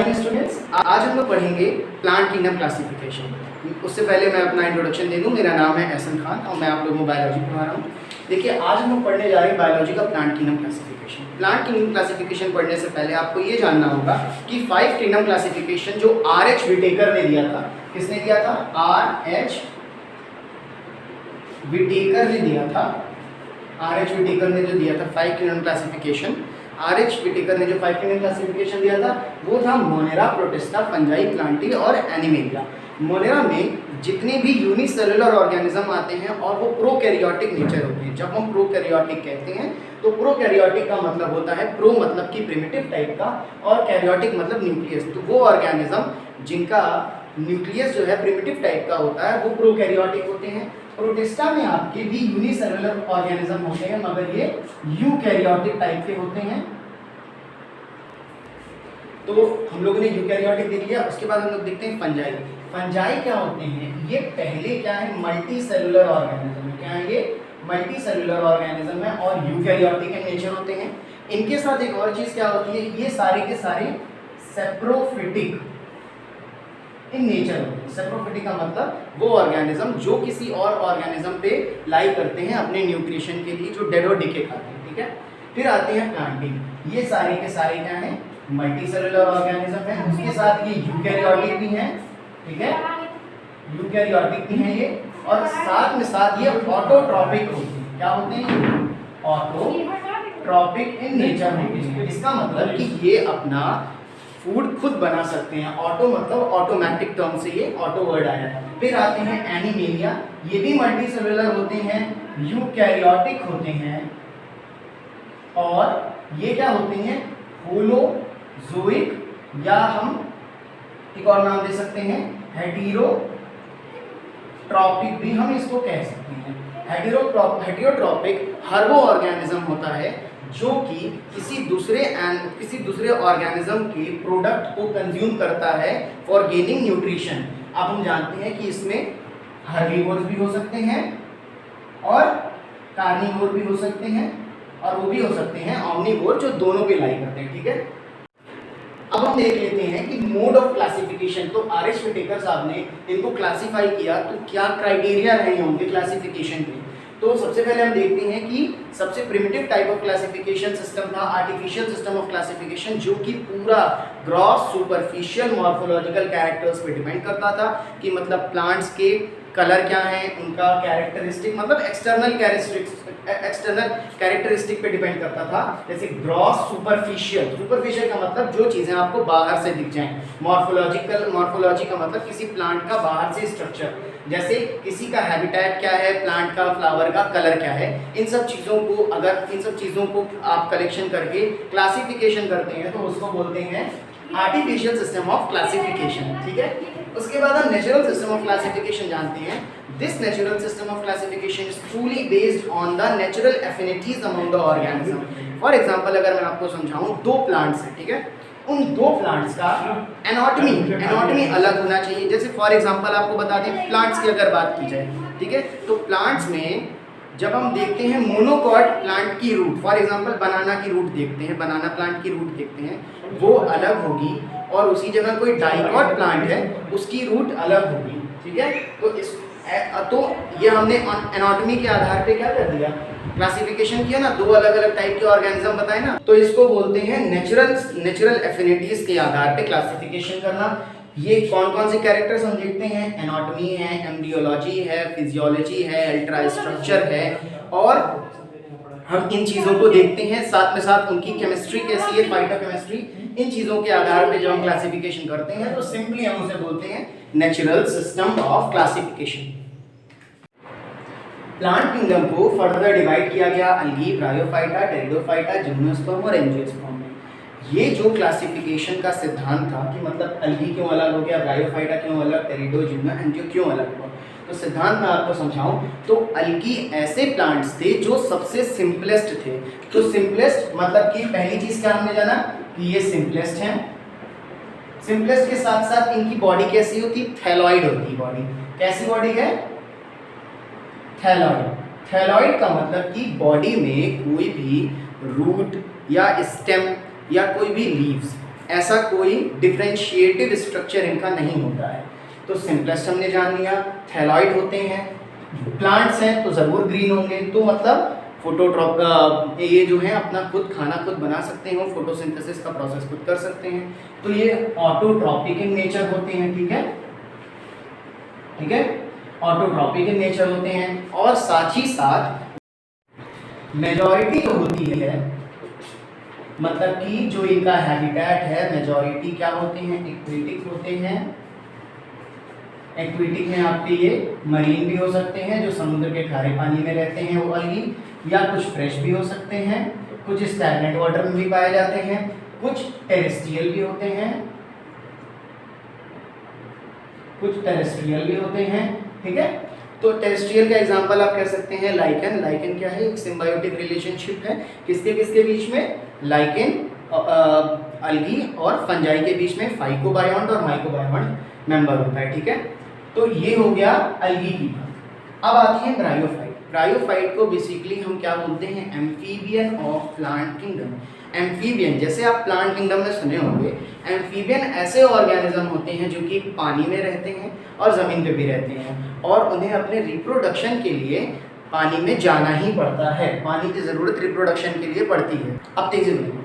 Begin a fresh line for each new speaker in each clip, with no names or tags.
Morning students, आज हम लोग पढ़ेंगे प्लांट किंगडम क्लासिफिकेशन। उससे पहले मैं अपना इंट्रोडक्शन दे दूं। मेरा नाम है एहसन खान और मैं आप लोगों को बायोलॉजी पढ़ा रहा हूँ। देखिए, आज हम लोग पढ़ने जा रहे हैं बायोलॉजी का plant kingdom classification. Plant kingdom classification पढ़ने से पहले आपको ये जानना होगा कि 5 किंगडम क्लासिफिकेशन जो R.H. विटेकर ने दिया था, किसने दिया था? R.H. विटेकर ने दिया था। R.H. विटेकर ने जो दिया था 5 किंगडम क्लासिफिकेशन, R.H. विटेकर ने जो 5 किंगडम क्लासिफिकेशन दिया था वो था मोनेरा, प्रोटिस्टा, फंजाई, प्लांटी और एनिमेलिया। मोनेरा में जितने भी यूनिसेलुलर ऑर्गेनिज्म आते हैं और वो प्रोकैरियोटिक नेचर होते हैं। जब हम प्रोकैरियोटिक कहते हैं तो प्रोकैरियोटिक का मतलब होता है प्रो मतलब कि प्रिमिटिव टाइप का और कैरियोटिक मतलब न्यूक्लियस। तो वो ऑर्गेनिज्म जिनका न्यूक्लियस जो है प्रिमिटिव टाइप का होता है वो प्रोकैरियोटिक होते हैं। प्रोटिस्टा में आपके भी यूनिसेलुलर ऑर्गेनिज्म होते हैं मगर ये यूकैरियोटिक टाइप के होते हैं। तो हम लोगों ने यूकैरियोटिक देख लिया। उसके बाद हम लोग देखते हैं फंजाई। फंजाई क्या होते हैं? ये पहले क्या है? मल्टी सेलुलर ऑर्गेनिज्म है। क्या है ये? मल्टी सेलुलर ऑर्गेनिज्म है और यूकैरियोटिक इन नेचर होते हैं। इनके साथ एक और चीज क्या होती है? ये सारे के सारे सेप्रोफिटिक इन नेचर होते हैं। सेप्रोफिटिक का मतलब वो ऑर्गेनिज्म जो किसी और ऑर्गेनिज्म पे लाई करते हैं अपने न्यूट्रिशन के लिए, जो डेड और डीके खाते हैं। ठीक है, फिर आते हैं प्लांटिंग। ये सारे के सारे क्या हैं? मल्टी सेलुलर ऑर्गेनिज्म है। उसके साथ ये यूकैरियोटिक भी हैं। ठीक है, यूकैरियोटिक भी हैं ये, और साथ ये ऑटोट्रॉपिक होते हैं। क्या होते हैं? ऑटोट्रॉपिक इन नेचर होते हैं। इसका मतलब कि ये अपना फूड खुद बना सकते हैं। ऑटो मतलब ऑटोमेटिक टर्म से ये ऑटो वर्ड आया है। फिर आते हैं एनिमेलिया। ये भी मल्टी सेलुलर होते हैं, यूकैरियोटिक होते हैं और ये क्या होते हैं? होलोजोइक, या हम एक और नाम दे सकते हैं हेटेरोट्रॉपिक भी हम इसको कह सकते हैं। हेटेरोट्रॉपिक हर वो ऑर्गेनिज्म होता है जो कि किसी दूसरे ऑर्गेनिज्म के प्रोडक्ट को कंज्यूम करता है फॉर गेनिंग न्यूट्रिशन। अब हम जानते हैं कि इसमें हर्बीवोर्स भी हो सकते हैं और कार्निवोर भी हो सकते हैं और वो भी हो सकते हैं ऑमनीवोर, जो दोनों पे लाई करते हैं। ठीक है, अब हम देख लेते हैं कि मोड ऑफ क्लासिफिकेशन। तो R.H. विटेकर साहब ने इनको क्लासिफाई किया तो क्या क्राइटेरिया रहे होंगे क्लासिफिकेशन के। तो सबसे पहले हम देखते हैं कि सबसे primitive type of classification system था आर्टिफिशियल सिस्टम ऑफ क्लासिफिकेशन, जो कि पूरा ग्रॉस सुपरफिशियल मॉर्फोलॉजिकल कैरेक्टर्स पे डिपेंड करता था कि मतलब प्लांट्स के कलर क्या है, उनका कैरेक्टरिस्टिक मतलब एक्सटर्नल कैरेक्टरिस्टिक पे डिपेंड करता था। जैसे ग्रॉस सुपरफिशियल का मतलब जो चीज़ें आपको बाहर से दिख जाएं। मॉर्फोलॉजी का मतलब किसी प्लांट का बाहर से स्ट्रक्चर, जैसे किसी का हैबिटेट क्या है, प्लांट का फ्लावर का कलर क्या है। इन सब चीज़ों को आप कलेक्शन करके क्लासिफिकेशन करते हैं तो उसको बोलते हैं आर्टिफिशियल सिस्टम ऑफ क्लासिफिकेशन। ठीक है, उसके बाद हम नेचुरल सिस्टम ऑफ क्लासिफिकेशन जानते हैं। This natural system of classification is truly based on the natural affinities among the organism. For example अगर मैं आपको समझाऊं, 2 प्लांट्स हैं। ठीक है, उन 2 प्लांट्स का एनाटॉमी अलग होना चाहिए। जैसे फॉर एग्जांपल आपको बता दें, प्लांट्स की अगर बात की जाए, ठीक है, तो प्लांट्स में जब हम देखते हैं मोनोकॉट प्लांट की रूट, फॉर एग्जांपल बनाना की रूट देखते हैं, बनाना प्लांट की रूट देखते हैं, वो अलग होगी और उसी जगह कोई डाइकॉट प्लांट है उसकी रूट अलग होगी। ठीक है, तो ये हमने एनाटॉमी के आधार पे क्या कर दिया? क्लासिफिकेशन किया ना, 2 अलग अलग टाइप के ऑर्गेनिज्म बताए ना, तो इसको बोलते हैं नेचुरल एफिनिटीज के आधार पे क्लासिफिकेशन करना। ये कौन कौन से कैरेक्टर्स हम देखते हैं? एनाटॉमी है, एम्ब्रियोलॉजी है, फिजियोलॉजी है, अल्ट्रा स्ट्रक्चर है, और हम इन चीज़ों को देखते हैं। साथ में साथ उनकी केमिस्ट्री कैसी है, फाइटोकेमिस्ट्री। इन चीज़ों के आधार पे जब हम क्लासिफिकेशन करते हैं तो सिंपली हम उसे बोलते हैं natural system of classification. Plant kingdom को फर्दर डिवाइड किया गया अलगी, ब्रायोफाइटा, टेरिडोफाइटा, जिम्नोस्पर्म और एंजियोस्पर्म में। ये जो क्लासिफिकेशन का सिद्धांत था कि मतलब अलगी क्यों अलग हो गया, ब्रायोफाइटा क्यों अलग, टेरिडो, जिम्नो, एंजियो क्यों अलग हुआ, तो सिद्धांत में आपको समझाऊं तो अलगी ऐसे प्लांट्स थे जो सबसे सिंपलेस्ट थे। तो सिंपलेस्ट मतलब कि पहली चीज क्या हमने जाना कि ये सिंपलेस्ट हैं। सिंपलेस्ट के साथ साथ इनकी बॉडी कैसी होती? थैलॉइड होती बॉडी। कैसी बॉडी है? थैलॉइड का मतलब कि बॉडी में कोई भी रूट या स्टेम या कोई भी लीव्स ऐसा कोई डिफरेंशिएटिव स्ट्रक्चर इनका नहीं होता है। तो सिंपलेस्ट हमने जान लिया, थैलॉइड होते हैं, प्लांट्स हैं तो ज़रूर ग्रीन होंगे, तो मतलब फोटोट्रॉप ये जो है अपना खुद खाना खुद बना सकते हैं, फोटोसिंथेसिस का प्रोसेस खुद कर सकते हैं, तो ये ऑटोट्रॉपिक इन नेचर होते हैं। ठीक है, ठीक है, ऑटोट्रॉपिक इन नेचर होते हैं। और साथ ही साथ मेजॉरिटी जो होती है, मतलब कि जो इनका हैबिटेट है, मेजॉरिटी क्या होते हैं, एक्वेटिक होते हैं। एक्वेटिक में आपके ये मरीन भी हो सकते हैं, जो समुद्र के खारे पानी में रहते हैं वो अलगी, या कुछ फ्रेश भी हो सकते हैं, कुछ स्टैग्नेंट वाटर में भी पाए जाते हैं, कुछ टेरेस्ट्रियल भी होते हैं, कुछ टेरेस्ट्रियल भी होते हैं। ठीक है, तो टेरेस्ट्रियल का एग्जांपल आप कह सकते हैं लाइकन। लाइकन क्या है, एक सिम्बायोटिक रिलेशनशिप है किसके किसके बीच में, लाइकन, अलगी और फंजाई के बीच में फाइकोबायोन्ट और माइकोबायोन्ट मेंबर होता है। ठीक है, तो ये हो गया अलगी की बात। अब आती है ब्रायोफाइट। ब्रायोफाइट को बेसिकली हम क्या बोलते हैं, amphibian of plant kingdom. Amphibian, जैसे आप प्लांट किंगडम में सुने होंगे, एम्फीबियन ऐसे ऑर्गेनिज्म होते हैं जो कि पानी में रहते हैं और ज़मीन पे भी रहते हैं, और उन्हें अपने रिप्रोडक्शन के लिए पानी में जाना ही पड़ता है। पानी की ज़रूरत रिप्रोडक्शन के लिए पड़ती है। अब तेजी में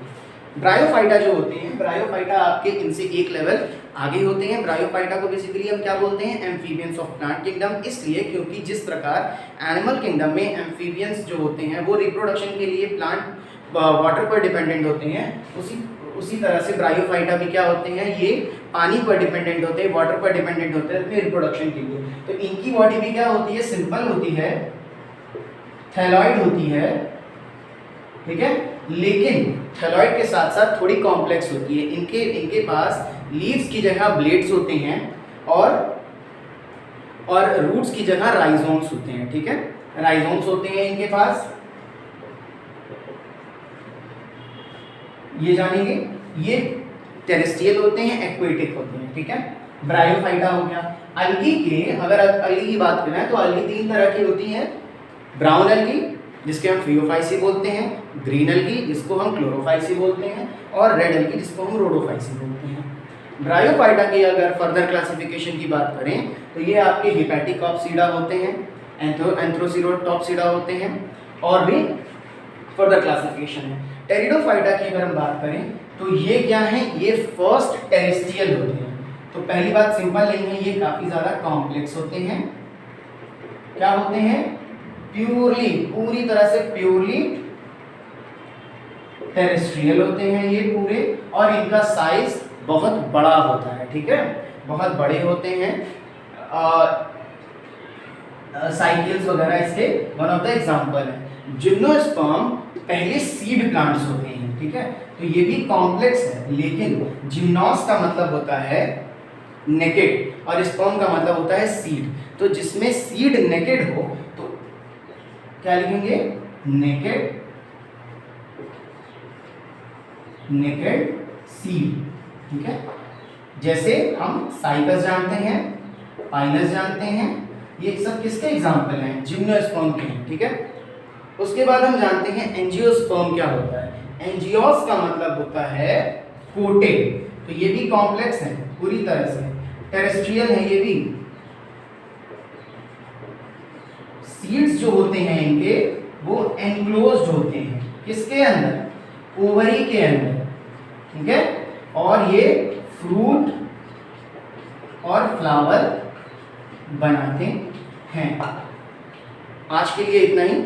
ब्रायोफाइटा जो होते हैं, ब्रायोफाइटा आपके इनसे एक लेवल आगे होते हैं। ब्रायोफाइटा को बेसिकली हम क्या बोलते हैं, एम्फीबियंस ऑफ प्लांट किंगडम, इसलिए क्योंकि जिस प्रकार एनिमल किंगडम में एम्फीबियंस जो होते हैं वो रिप्रोडक्शन के लिए प्लांट वाटर पर डिपेंडेंट होते हैं, उसी तरह से ब्रायोफाइटा भी क्या होते हैं, ये पानी पर डिपेंडेंट होते हैं, वाटर पर डिपेंडेंट होते हैं अपने रिप्रोडक्शन के लिए। तो इनकी बॉडी भी क्या होती है, सिंपल होती है, थैलॉइड होती है। ठीक है, लेकिन थैलॉइड के साथ साथ थोड़ी कॉम्प्लेक्स होती है। इनके पास लीव्स की जगह ब्लेड्स होते हैं और रूट्स की जगह राइजोम्स होते हैं। ठीक है, राइजोम्स होते हैं इनके पास, ये जानेंगे। ये टेरेस्ट्रियल होते हैं, एक्वेटिक होते हैं। ठीक है, ब्रायोफाइटा हो गया। अलगी के, अगर अलगी की बात करें तो अलगी तीन तरह की होती है, ब्राउन अलगी जिसके हम फ्रियोफाइसी बोलते हैं, ग्रीन अलगी जिसको हम क्लोरोफाइसी बोलते हैं, और रेड अलगी जिसको हम रोडोफाइसी बोलते हैं। ब्रायोफाइटा की अगर फर्दर क्लासिफिकेशन की बात करें तो ये आपके हिपैटिकॉप्सीडा होते हैं, एंथ्रोसिरोटॉप्सीडा होते हैं, और भी फर्दर क्लासिफिकेशन है। टेरिडोफाइटा की अगर हम बात करें तो ये क्या है, ये फर्स्ट टेरेस्ट्रियल होते हैं। तो पहली बात सिंपल नहीं है, ये काफ़ी ज़्यादा कॉम्प्लेक्स होते हैं। क्या होते हैं, प्योरली, पूरी तरह से प्योरली टेरेस्ट्रियल होते हैं ये पूरे, और इनका साइज बहुत बड़ा होता है। ठीक है, बहुत बड़े होते हैं। साइकिल्स वगैरह इसके वन ऑफ द एग्जांपल है। जिम्नोस्पर्म पहले सीड प्लांट्स होते हैं। ठीक है, तो ये भी कॉम्प्लेक्स है, लेकिन जिम्नोस का मतलब होता है नेकेड और स्पर्म का मतलब होता है सीड। तो जिसमें सीड नेकेड हो तो क्या लिखेंगे, नेकेड सीड। ठीक है, जैसे हम साइकस जानते हैं, पाइनस जानते हैं, ये सब किसके एग्जाम्पल हैं, जिम्नोस्पर्म के हैं। ठीक है, उसके बाद हम जानते हैं एंजियोस्पर्म क्या होता है। एंजियोस का मतलब होता है कोटेड, तो ये भी कॉम्प्लेक्स है पूरी तरह से, टेरेस्ट्रियल है ये भी। सीड्स जो होते हैं इनके वो एनक्लोज्ड होते हैं, किसके अंदर, ओवरी के अंदर। ठीक है, और ये फ्रूट और फ्लावर बनाते हैं। आज के लिए इतना ही।